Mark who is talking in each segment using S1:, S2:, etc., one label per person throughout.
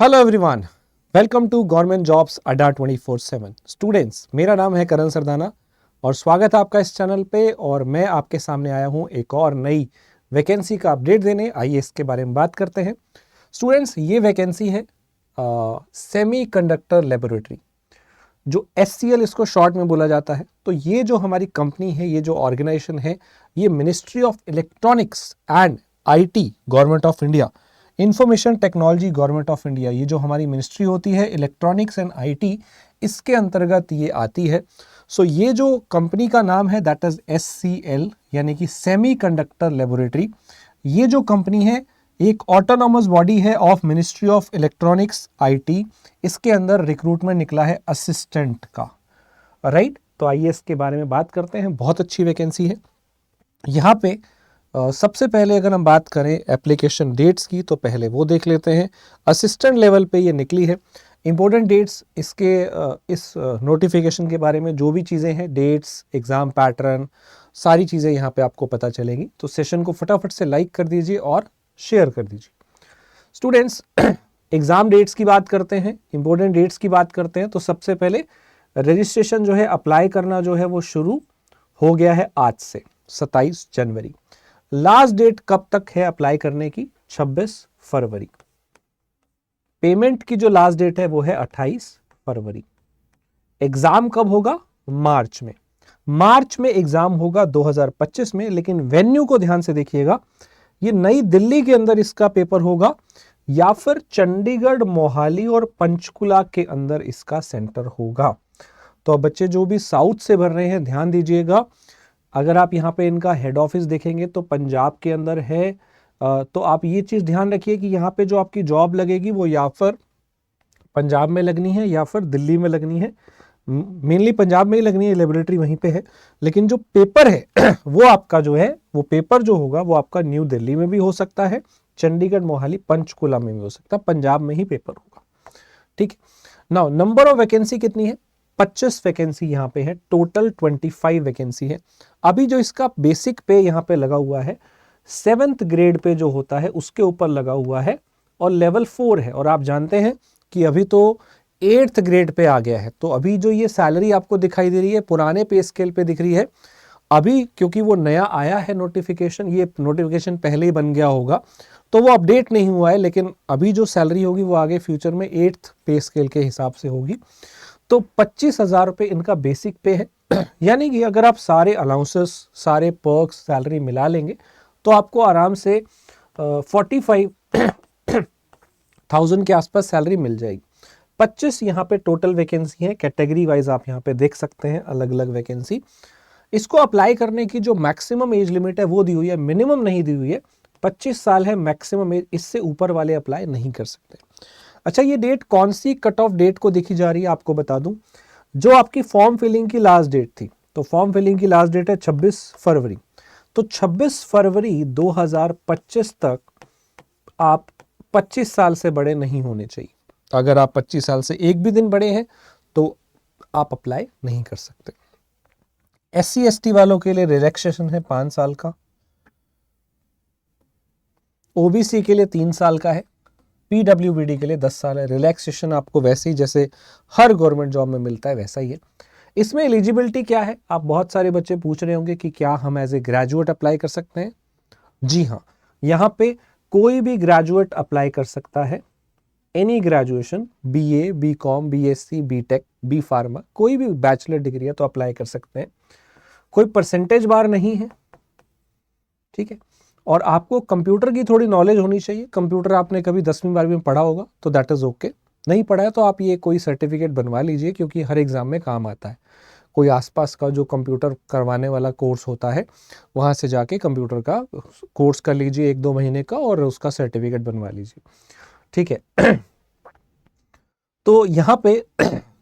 S1: Hello everyone, welcome to government jobs Adda 24/7। Students, मेरा नाम है करण सरदाना और स्वागत है आपका इस चैनल पे। और मैं आपके सामने आया हूँ एक और नई वैकेंसी का अपडेट देने। आइए इसके बारे में बात करते हैं। स्टूडेंट्स, ये वैकेंसी है सेमी कंडक्टर लेबोरेटरी, जो SCL इसको शॉर्ट में बोला जाता है। तो ये जो हमारी कंपनी है, ये जो ऑर्गेनाइजेशन है, ये ministry of electronics and IT government of India, information technology government of India, ये जो हमारी मिनिस्ट्री होती है इलेक्ट्रॉनिक्स एंड IT, इसके अंतर्गत ये आती है। सो ये जो कंपनी का नाम है दैट इज SCL, यानी कि सेमी कंडक्टर लेबोरेटरी। ये जो कंपनी है एक ऑटोनॉमस बॉडी है of ministry of electronics IT। इसके अंदर रिक्रूटमेंट निकला है असिस्टेंट का, राइट। तो आइए इसके बारे में बात करते हैं। बहुत अच्छी वैकेंसी है। यहाँ पे सबसे पहले अगर हम बात करें एप्लीकेशन डेट्स की, तो पहले वो देख लेते हैं। असिस्टेंट लेवल पे ये निकली है। इंपॉर्टेंट डेट्स इसके इस नोटिफिकेशन के बारे में जो भी चीज़ें हैं, डेट्स, एग्ज़ाम पैटर्न, सारी चीज़ें यहाँ पे आपको पता चलेंगी। तो सेशन को फटाफट से लाइक कर दीजिए और शेयर कर दीजिए। स्टूडेंट्स, एग्ज़ाम डेट्स की बात करते हैं, इंपॉर्टेंट डेट्स की बात करते हैं। तो सबसे पहले रजिस्ट्रेशन जो है, अप्लाई करना जो है वो शुरू हो गया है आज से, 27 जनवरी। लास्ट डेट कब तक है अप्लाई करने की? 26 फरवरी। पेमेंट की जो लास्ट डेट है वो है 28 फरवरी। एग्जाम कब होगा? मार्च में। मार्च में एग्जाम होगा 2025 में, लेकिन वेन्यू को ध्यान से देखिएगा। ये नई दिल्ली के अंदर इसका पेपर होगा या फिर चंडीगढ़, मोहाली और पंचकुला के अंदर इसका सेंटर होगा। तो बच्चे जो भी साउथ से भर रहे हैं, ध्यान दीजिएगा। अगर आप यहाँ पे इनका हेड ऑफिस देखेंगे तो पंजाब के अंदर है। तो आप ये चीज़ ध्यान रखिए कि यहाँ पे जो आपकी जॉब लगेगी वो या फिर पंजाब में लगनी है या फिर दिल्ली में लगनी है। मेनली पंजाब में ही लगनी है, लेबोरेटरी वहीं पे है। लेकिन जो पेपर है वो आपका जो है, वो पेपर जो होगा वो आपका न्यू दिल्ली में भी हो सकता है, चंडीगढ़, मोहाली, पंचकुला में भी हो सकता है, पंजाब में ही पेपर होगा। ठीक है। नाउ नंबर ऑफ वैकेंसी कितनी है? 25 वैकेंसी यहाँ पे है। टोटल 25 वैकेंसी है। अभी जो इसका बेसिक पे यहाँ पे लगा हुआ है, 7th ग्रेड पे जो होता है उसके ऊपर लगा हुआ है और लेवल 4 है। और आप जानते हैं कि अभी तो 8th ग्रेड पे आ गया है। तो अभी जो ये सैलरी आपको दिखाई दे रही है पुराने पे स्केल पे दिख रही है। अभी क्योंकि वो नया आया है नोटिफिकेशन, ये नोटिफिकेशन पहले ही बन गया होगा तो वो अपडेट नहीं हुआ है, लेकिन अभी जो सैलरी होगी वो आगे फ्यूचर में 8th पे स्केल के हिसाब से होगी। तो 25,000 रुपये इनका बेसिक पे है। यानी कि अगर आप सारे अलाउंसेस, सारे पर्क्स, सैलरी मिला लेंगे तो आपको आराम से 45,000 के आसपास सैलरी मिल जाएगी। 25 यहाँ पे टोटल वैकेंसी है। कैटेगरी वाइज आप यहाँ पे देख सकते हैं अलग अलग वैकेंसी। इसको अप्लाई करने की जो मैक्सिमम एज लिमिट है वो दी हुई है, मिनिमम नहीं दी हुई है। 25 साल है मैक्सिमम एज, इससे ऊपर वाले अप्लाई नहीं कर सकते। अच्छा, ये डेट कौन सी कट ऑफ डेट को देखी जा रही है आपको बता दूं। जो आपकी फॉर्म फिलिंग की लास्ट डेट थी, तो फॉर्म फिलिंग की लास्ट डेट है 26 फरवरी। तो 26 फरवरी 2025 तक आप 25 साल से बड़े नहीं होने चाहिए। अगर आप 25 साल से एक भी दिन बड़े हैं तो आप अप्लाई नहीं कर सकते। SC ST वालों के लिए रिलैक्सेशन है 5 साल का, OBC के लिए 3 साल का है, PWBD के लिए 10 साल है। रिलैक्सेशन आपको वैसे ही जैसे हर गवर्नमेंट जॉब में मिलता है वैसा ही है। इसमें एलिजिबिलिटी क्या है? आप बहुत सारे बच्चे पूछ रहे होंगे कि क्या हम एज ए ग्रेजुएट अप्लाई कर सकते हैं? जी हाँ, यहाँ पे कोई भी ग्रेजुएट अप्लाई कर सकता है। Any graduation, BA, BCom, BSc, BTech, B pharma, कोई भी बैचलर डिग्री है तो अप्लाई कर सकते हैं। कोई परसेंटेज बार नहीं है, ठीक है। और आपको कंप्यूटर की थोड़ी नॉलेज होनी चाहिए। कंप्यूटर आपने कभी 10वीं 12वीं में पढ़ा होगा तो दैट इज ओके। नहीं पढ़ा है तो आप ये कोई सर्टिफिकेट बनवा लीजिए, क्योंकि हर एग्जाम में काम आता है। कोई आसपास का जो कंप्यूटर करवाने वाला कोर्स होता है वहाँ से जाके कंप्यूटर का कोर्स कर लीजिए 1-2 महीने का और उसका सर्टिफिकेट बनवा लीजिए, ठीक है। तो यहाँ पे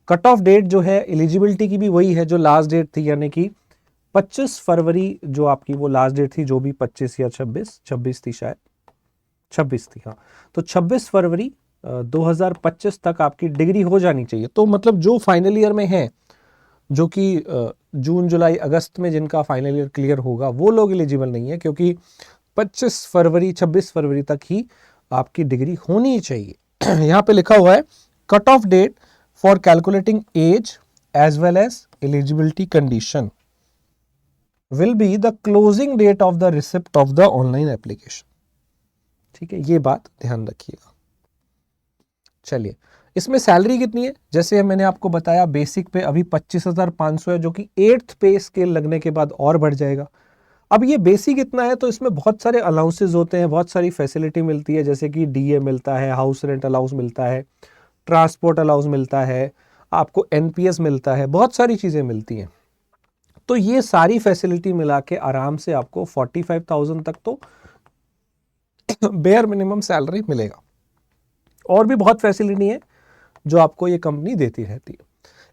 S1: कट ऑफ डेट जो है एलिजिबिलिटी की भी वही है जो लास्ट डेट थी, यानी कि 25 फरवरी जो आपकी वो लास्ट डेट थी, जो भी 25 या 26 थी, शायद 26 थी, हाँ। तो 26 फरवरी 2025 तक आपकी डिग्री हो जानी चाहिए। तो मतलब जो फाइनल ईयर में है, जो कि जून, जुलाई, अगस्त में जिनका फाइनल ईयर क्लियर होगा, वो लोग एलिजिबल नहीं है, क्योंकि 26 फरवरी तक ही आपकी डिग्री होनी चाहिए। यहाँ पे लिखा हुआ है cut off date for calculating age as well as eligibility condition will be the closing date of the receipt of the online application. ठीक है, ये बात ध्यान रखिएगा। चलिए, इसमें सैलरी कितनी है? जैसे मैंने आपको बताया बेसिक पे अभी 25,500 है, जो कि 8th पे स्केल लगने के बाद और बढ़ जाएगा। अब ये बेसिक इतना है तो इसमें बहुत सारे अलाउंसेस होते हैं, बहुत सारी फैसिलिटी मिलती है, जैसे कि डीए मिलता है, हाउस रेंट अलाउंस मिलता है, ट्रांसपोर्ट अलाउंस मिलता है, आपको एनपीएस मिलता है, बहुत सारी चीज़ें मिलती हैं। तो ये सारी फैसिलिटी मिला के आराम से आपको 45,000 तक तो बेयर मिनिमम सैलरी मिलेगा। और भी बहुत फैसिलिटी है जो आपको ये कंपनी देती रहती है।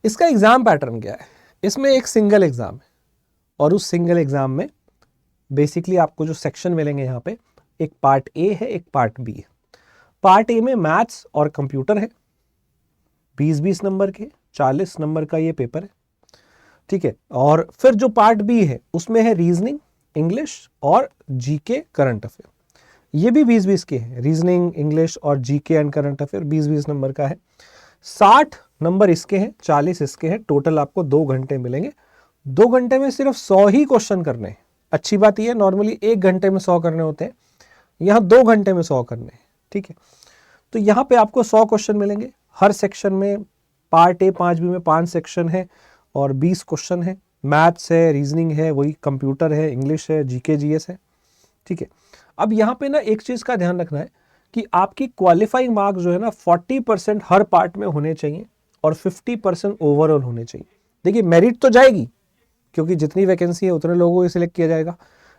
S1: इसका एग्जाम पैटर्न क्या है? इसमें एक सिंगल एग्जाम है और उस सिंगल एग्जाम में बेसिकली आपको जो सेक्शन मिलेंगे यहाँ पे, एक पार्ट ए है, एक पार्ट बी है। पार्ट ए में मैथ्स और कंप्यूटर है, 20-20 नंबर के, 40 नंबर का ये पेपर है। ठीक है, और फिर जो पार्ट बी है उसमें है रीजनिंग, इंग्लिश और जीके करंट अफेयर। ये भी 20-20 के हैं, रीजनिंग, इंग्लिश और GK and current affair 20-20 number का है। 60 नंबर इसके हैं, 40 इसके हैं। टोटल आपको 2 घंटे मिलेंगे। 2 घंटे में सिर्फ 100 ही क्वेश्चन करने हैं। अच्छी बात यह है, नॉर्मली 1 घंटे में 100 करने होते हैं, यहाँ 2 घंटे में 100 करने हैं। ठीक है, तो यहाँ पे आपको 100 क्वेश्चन मिलेंगे। हर सेक्शन में पार्ट ए 5 बी में 5 सेक्शन है और 20 क्वेश्चन है। मैथ्स है, रीजनिंग है, वही कंप्यूटर है, इंग्लिश है, जीके जीएस है। ठीक है, अब यहाँ पे ना एक चीज का ध्यान रखना है कि आपकी क्वालिफाइंग मार्क्स जो है ना 40% हर पार्ट में होने चाहिए और 50% ओवरऑल होने चाहिए। देखिए, मेरिट तो जाएगी क्योंकि जितनी वैकेंसी है उतने लोगों को सिलेक्ट किया जाएगा,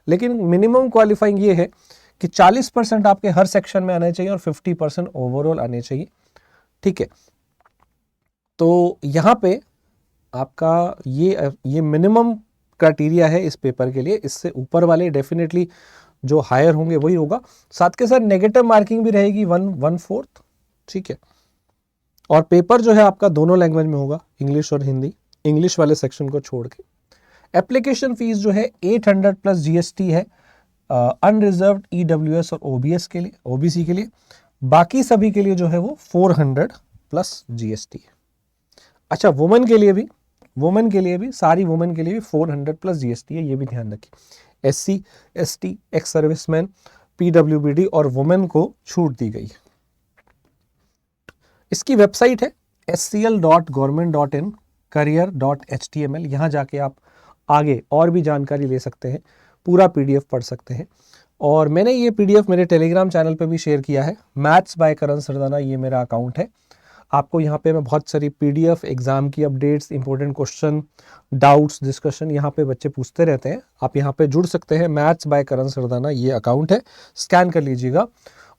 S1: लेकिन मिनिमम क्वालिफाइंग ये है कि 40% आपके हर सेक्शन में आने चाहिए और 50% ओवरऑल आने चाहिए। ठीक है, तो यहाँ पे आपका ये मिनिमम क्राइटेरिया है इस पेपर के लिए। इससे ऊपर वाले डेफिनेटली जो हायर होंगे वही होगा। साथ के साथ नेगेटिव मार्किंग भी रहेगी 1/4। ठीक है, और पेपर जो है आपका दोनों लैंग्वेज में होगा, इंग्लिश और हिंदी, इंग्लिश वाले सेक्शन को छोड़ के। एप्लीकेशन फीस जो है 800 प्लस जीएसटी है अनरिजर्व्ड ईडब्ल्यूएस और ओबीएस के लिए, ओबीसी के लिए। बाकी सभी के लिए जो है वो 400 प्लस जीएसटी है। अच्छा, वुमेन के लिए भी सारी वुमेन के लिए भी 400 प्लस जीएसटी है, ये भी ध्यान रखिए। SC, ST, ex serviceman, PWBD और वुमेन को छूट दी गई है। इसकी वेबसाइट है scl.government.in career.html। यहाँ जाके आप आगे और भी जानकारी ले सकते हैं, पूरा पीडीएफ पढ़ सकते हैं। और मैंने ये पीडीएफ मेरे टेलीग्राम चैनल पे भी शेयर किया है, मैथ्स बाय करण सरदाना, ये मेरा अकाउंट है। आपको यहाँ पे मैं बहुत सारी पीडीएफ, एग्जाम की updates, important question, doubts, discussion यहाँ पे बच्चे पूछते रहते हैं, आप यहाँ पे जुड़ सकते हैं। मैथ्स बाय करण सरदाना ये अकाउंट है, स्कैन कर लीजिएगा।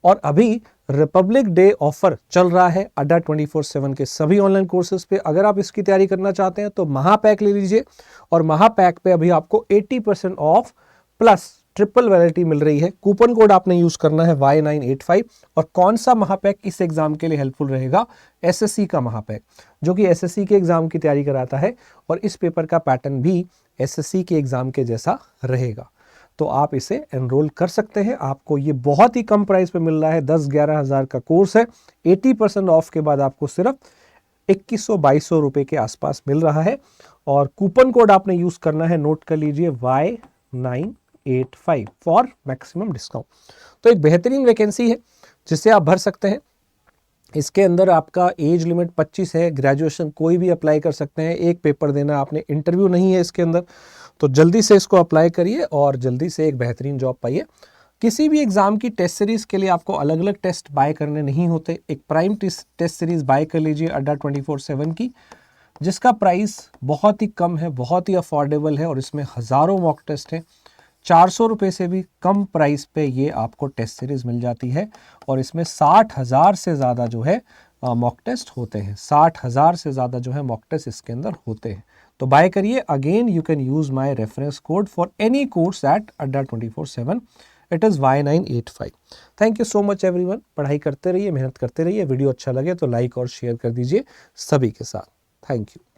S1: और अभी रिपब्लिक डे ऑफर चल रहा है अड्डा 24/7 के सभी ऑनलाइन कोर्सेज पे। अगर आप इसकी तैयारी करना चाहते हैं तो महापैक ले लीजिए, और महापैक पे अभी आपको 80% ऑफ प्लस ट्रिपल वैलिडिटी मिल रही है। कूपन कोड आपने यूज करना है Y985। और कौन सा महापैक इस एग्जाम के लिए हेल्पफुल रहेगा? एसएससी का महापैक, जो कि एसएससी के एग्जाम की तैयारी कराता है, और इस पेपर का पैटर्न भी एसएससी के एग्जाम के जैसा रहेगा। तो आप इसे एनरोल कर सकते हैं। आपको ये बहुत ही कम प्राइस पे मिल रहा है, 10-11 हज़ार का कोर्स है। 80% ऑफ के बाद आपको सिर्फ 2100-2200 रुपए के आसपास मिल रहा है। और कूपन कोड आपने यूज करना है, नोट कर लीजिए, Y985 फॉर मैक्सिमम डिस्काउंट। तो एक बेहतरीन वैकेंसी है जिसे आप भर सकते हैं। इसके अंदर आपका एज लिमिट 25 है, ग्रेजुएशन कोई भी अप्लाई कर सकते हैं, एक पेपर देना आपने, इंटरव्यू नहीं है इसके अंदर। तो जल्दी से इसको अप्लाई करिए और जल्दी से एक बेहतरीन जॉब पाइए। किसी भी एग्जाम की टेस्ट सीरीज के लिए आपको अलग अलग टेस्ट बाय करने नहीं होते, एक प्राइम टेस्ट सीरीज बाय कर लीजिए अड्डा 24/7 की, जिसका प्राइस बहुत ही कम है, बहुत ही अफोर्डेबल है, और इसमें हज़ारों मॉक टेस्ट हैं। 400 रुपये से भी कम प्राइस पे ये आपको टेस्ट सीरीज मिल जाती है, और इसमें 60,000 से ज़्यादा जो है मॉक टेस्ट होते हैं। 60,000 से ज़्यादा जो है मॉक टेस्ट इसके अंदर होते हैं। तो बाय करिए। Again you can use my reference code for any course eight अड्डा 24/7। It is Y985। Thank you so much everyone. पढ़ाई करते रहिए, मेहनत करते रहिए। वीडियो अच्छा लगे तो लाइक और शेयर कर दीजिए सभी के साथ। Thank you.